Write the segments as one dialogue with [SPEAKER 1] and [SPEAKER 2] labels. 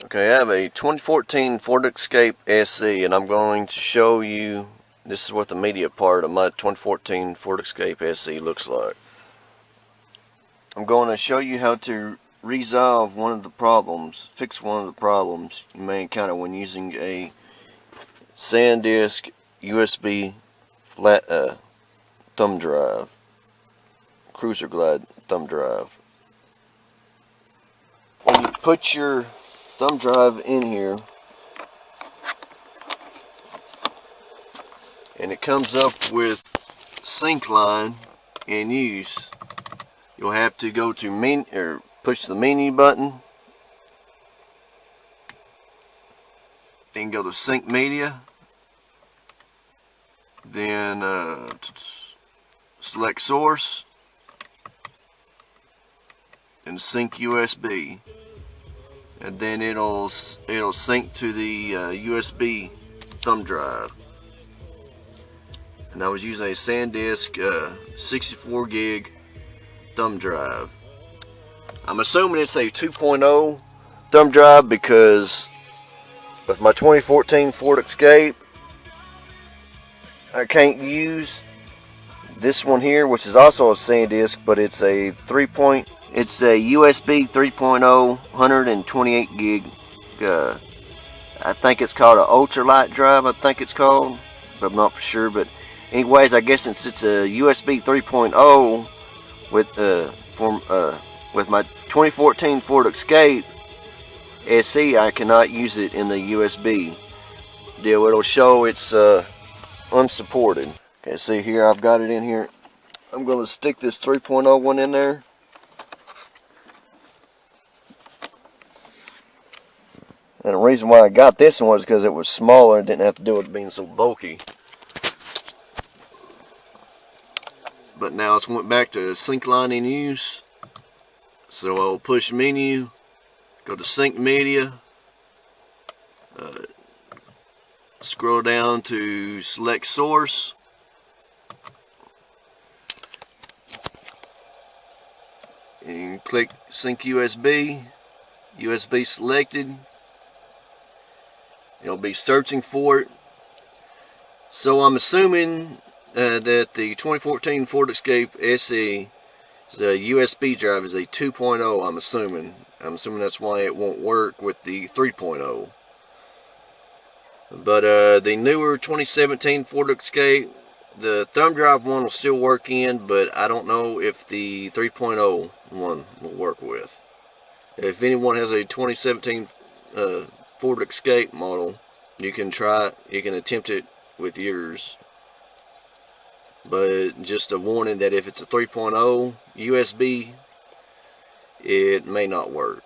[SPEAKER 1] Okay, I have a 2014 Ford Escape SE, and I'm going to show you, this is what the media part of my 2014 Ford Escape SE looks like. I'm going to show you how to resolve one of the problems, fix one of the problems you may encounter when using a SanDisk USB flat thumb drive, Cruzer Glide thumb drive. When you put your thumb drive in here and it comes up with sync line in use, you'll have to go to push the menu button and go to sync media, then select source and sync USB, and then it'll sync to the USB thumb drive. And I was using a SanDisk 64 gig thumb drive. I'm assuming it's a 2.0 thumb drive because with my 2014 Ford Escape I can't use this one here, which is also a SanDisk, but it's a USB 3.0 128 gig. I think it's called an ultralight drive. I think it's called, but I'm not for sure. But anyways, I guess since it's a USB 3.0 with my 2014 Ford Escape SE, I cannot use it in the USB deal. It'll show it's unsupported. Okay, see here, I've got it in here. I'm going to stick this 3.0 one in there. And the reason why I got this one was because it was smaller and didn't have to do with it being so bulky. But now it's went back to sync line in use. So I'll push menu, go to sync media, scroll down to select source, and click sync USB. USB selected. It'll be searching for it. So I'm assuming that the 2014 Ford Escape SE, the USB drive, is a 2.0. I'm assuming that's why it won't work with the 3.0. But the newer 2017 Ford Escape, the thumb drive one will still work in, but I don't know if the 3.0 one will work with. If anyone has a 2017 Ford Escape model, you can attempt it with yours. But just a warning that if it's a 3.0 USB, it may not work.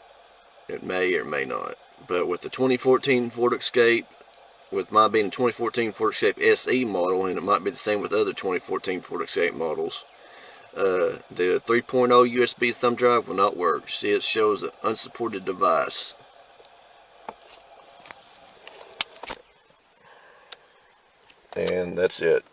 [SPEAKER 1] It may or may not. But with the 2014 Ford Escape, with mine being a 2014 Ford Escape SE model, and it might be the same with other 2014 Ford Escape models, the 3.0 USB thumb drive will not work. See, it shows an unsupported device. And that's it.